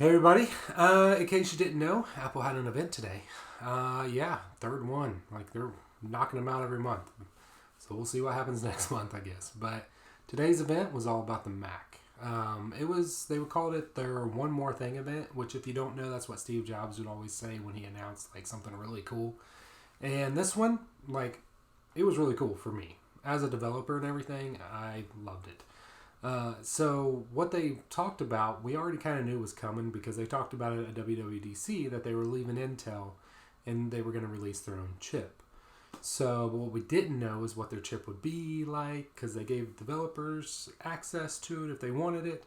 Hey everybody, in case you didn't know, Apple had an event today. Yeah, third one. Like they're knocking them out every month. So we'll see what happens next month, I guess. But today's event was all about the Mac. They would call it their One More Thing event, which if you don't know, that's what Steve Jobs would always say when he announced like something really cool. And this one, it was really cool for me. As a developer and everything, I loved it. So what they talked about, we already kind of knew was coming because they talked about it at WWDC that they were leaving Intel and they were going to release their own chip. So what we didn't know is what their chip would be like because they gave developers access to it if they wanted it.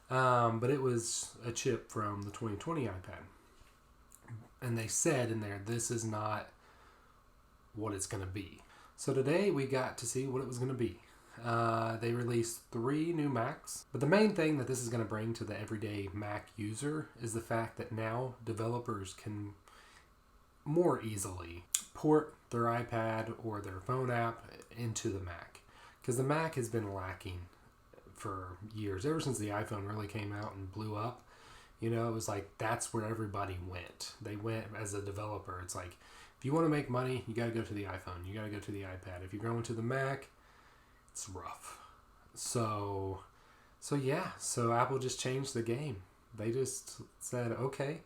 But it was a chip from the 2020 iPad. And they said in there, this is not what it's going to be. So today we got to see what it was going to be. They released 3 new Macs. But the main thing that this is going to bring to the everyday Mac user is the fact that now developers can more easily port their iPad or their phone app into the Mac. Because the Mac has been lacking for years. Ever since the iPhone really came out and blew up, it was like that's where everybody went. They went as a developer. It's like, if you want to make money, you got to go to the iPhone. You got to go to the iPad. If you're going to the Mac, it's rough. So Apple just changed the game. They just said, okay,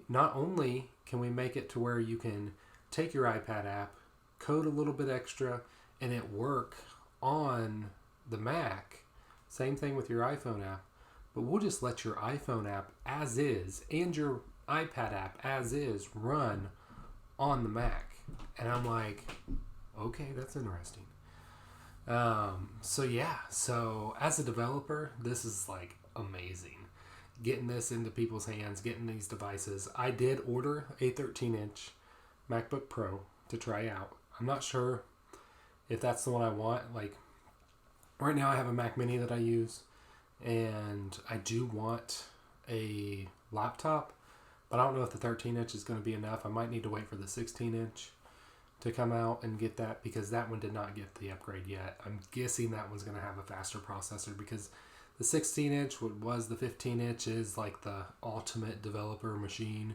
not only can we make it to where you can take your iPad app, code a little bit extra, and it work on the Mac, same thing with your iPhone app, but we'll just let your iPhone app as is and your iPad app as is run on the Mac. And I'm like, okay, that's interesting. So as a developer, this is like amazing. Getting this into people's hands, getting these devices. I did order a 13-inch MacBook Pro to try out. I'm not sure if that's the one I want. Like, right now I have a Mac Mini that I use, and I do want a laptop, but I don't know if the 13-inch is going to be enough. I might need to wait for the 16-inch to come out and get that because that one did not get the upgrade yet. I'm guessing that one's going to have a faster processor because the 16-inch, what was the 15-inch, is like the ultimate developer machine,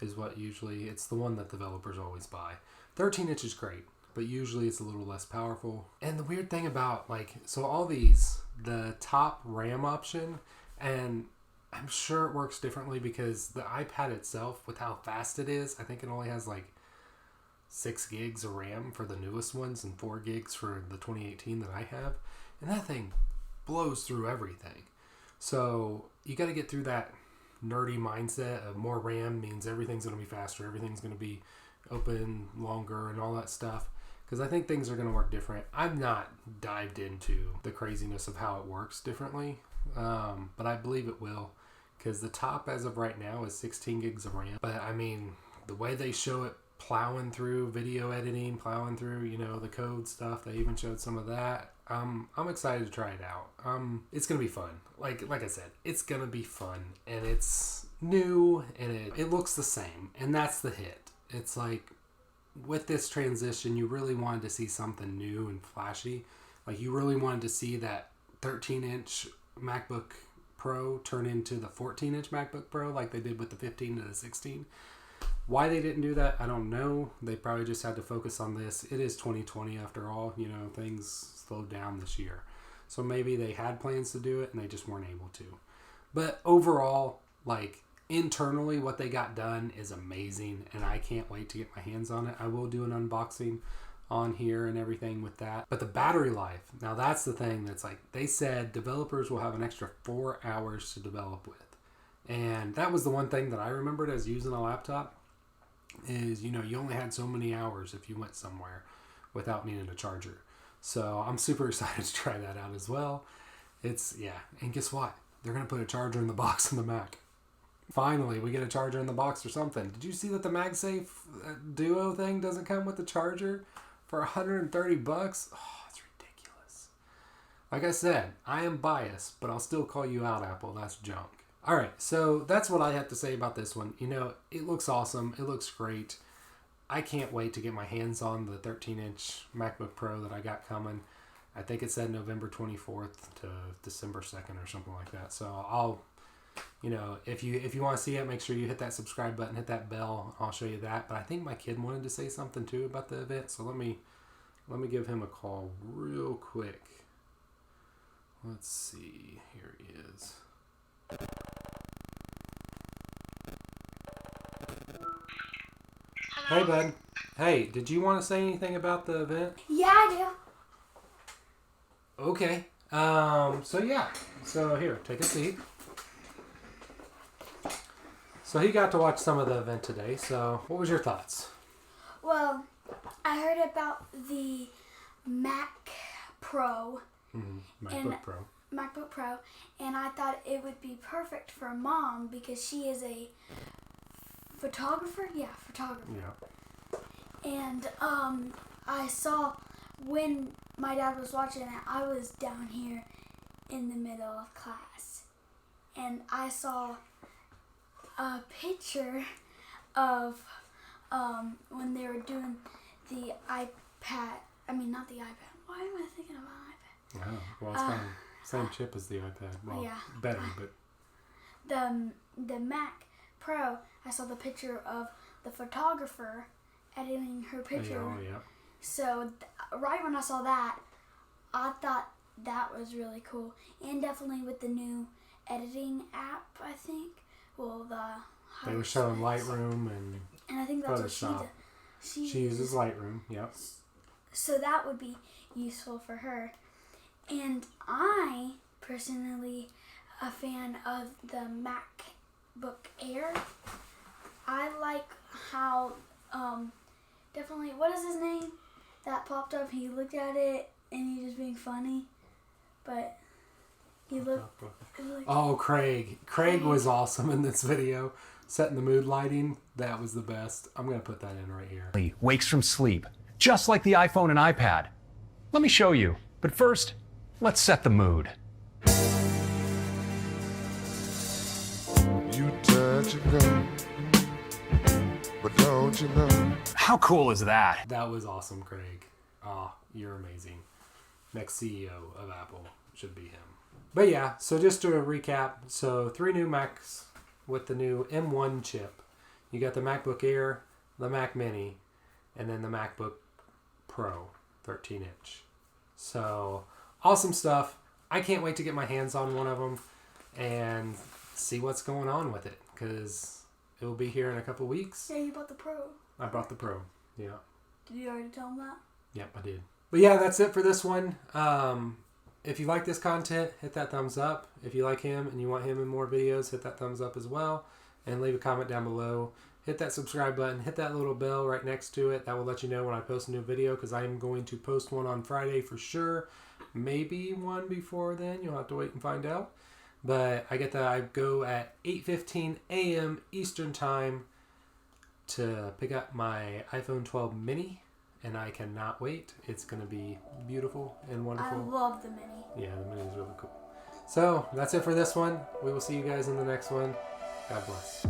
is what usually, it's the one that developers always buy. 13-inch is great, but usually it's a little less powerful. And the weird thing about, so all these, the top RAM option, and I'm sure it works differently because the iPad itself, with how fast it is, I think it only has 6 gigs of RAM for the newest ones and 4 gigs for the 2018 that I have. And that thing blows through everything. So you got to get through that nerdy mindset of more RAM means everything's going to be faster, everything's going to be open longer and all that stuff. Because I think things are going to work different. I've not dived into the craziness of how it works differently, but I believe it will. Because the top as of right now is 16 gigs of RAM. But I mean, the way they show it plowing through video editing, plowing through, the code stuff. They even showed some of that. I'm excited to try it out. It's going to be fun. Like I said, it's going to be fun. And it's new and it looks the same. And that's the hit. It's like with this transition, you really wanted to see something new and flashy. Like you really wanted to see that 13-inch MacBook Pro turn into the 14-inch MacBook Pro like they did with the 15 to the 16. Why they didn't do that, I don't know. They probably just had to focus on this. It is 2020 after all. Things slowed down this year. So maybe they had plans to do it and they just weren't able to. But overall, internally, what they got done is amazing. And I can't wait to get my hands on it. I will do an unboxing on here and everything with that. But the battery life, now that's the thing that's they said developers will have an extra 4 hours to develop with. And that was the one thing that I remembered as using a laptop is, you only had so many hours if you went somewhere without needing a charger. So I'm super excited to try that out as well. And guess what? They're going to put a charger in the box on the Mac. Finally, we get a charger in the box or something. Did you see that the MagSafe Duo thing doesn't come with the charger for $130? Oh, it's ridiculous. Like I said, I am biased, but I'll still call you out, Apple. That's junk. All right, so that's what I have to say about this one. It looks awesome. It looks great. I can't wait to get my hands on the 13-inch MacBook Pro that I got coming. I think it said November 24th to December 2nd or something like that. So I'll you know, if you want to see it, make sure you hit that subscribe button, hit that bell. I'll show you that. But I think my kid wanted to say something too about the event, so let me give him a call real quick. Let's see. Here he is. Hello? Hey, bud. Hey, did you want to say anything about the event? Yeah, I do. Okay. So here, take a seat. So he got to watch some of the event today. So what was your thoughts? Well, I heard about the Mac Pro. MacBook Pro, and I thought it would be perfect for Mom because she is a photographer. Yeah. And I saw when my dad was watching it, I was down here in the middle of class, and I saw a picture of when they were doing the iPad. I mean, not the iPad. Why am I thinking about iPad? Oh, well, it's fine. Same chip as the iPad. Well, yeah. better, but the Mac Pro. I saw the picture of the photographer editing her picture. Oh, yeah. So right when I saw that, I thought that was really cool, and definitely with the new editing app. I think. Well, they were showing Lightroom and I think that's Photoshop. what she uses Lightroom. Yep. So that would be useful for her. And I personally a fan of the MacBook Air. I like how definitely, what is his name that popped up? He looked at it and he was being funny, but he looked oh, Craig was awesome in this video, setting the mood lighting. That was the best. I'm gonna put that in right here. Wakes from sleep, just like the iPhone and iPad. Let me show you, but first, let's set the mood. You touch and go, but don't you know? How cool is that? That was awesome, Craig. Oh, you're amazing. Next CEO of Apple should be him. But yeah, so just to recap, so 3 new Macs with the new M1 chip. You got the MacBook Air, the Mac Mini, and then the MacBook Pro 13-inch. So awesome stuff. I can't wait to get my hands on one of them and see what's going on with it, because it will be here in a couple weeks. Yeah, you bought the Pro. I brought the Pro. Yeah. Did you already tell him that? Yep, I did. But yeah, that's it for this one. If you like this content, hit that thumbs up. If you like him and you want him in more videos, hit that thumbs up as well. And leave a comment down below. Hit that subscribe button. Hit that little bell right next to it. That will let you know when I post a new video, because I am going to post one on Friday for sure. Maybe one before then. You'll have to wait and find out. But I go at 8:15 a.m. Eastern Time to pick up my iPhone 12 mini. And I cannot wait. It's going to be beautiful and wonderful. I love the Mini. Yeah, the mini is really cool. So, that's it for this one. We will see you guys in the next one. God bless.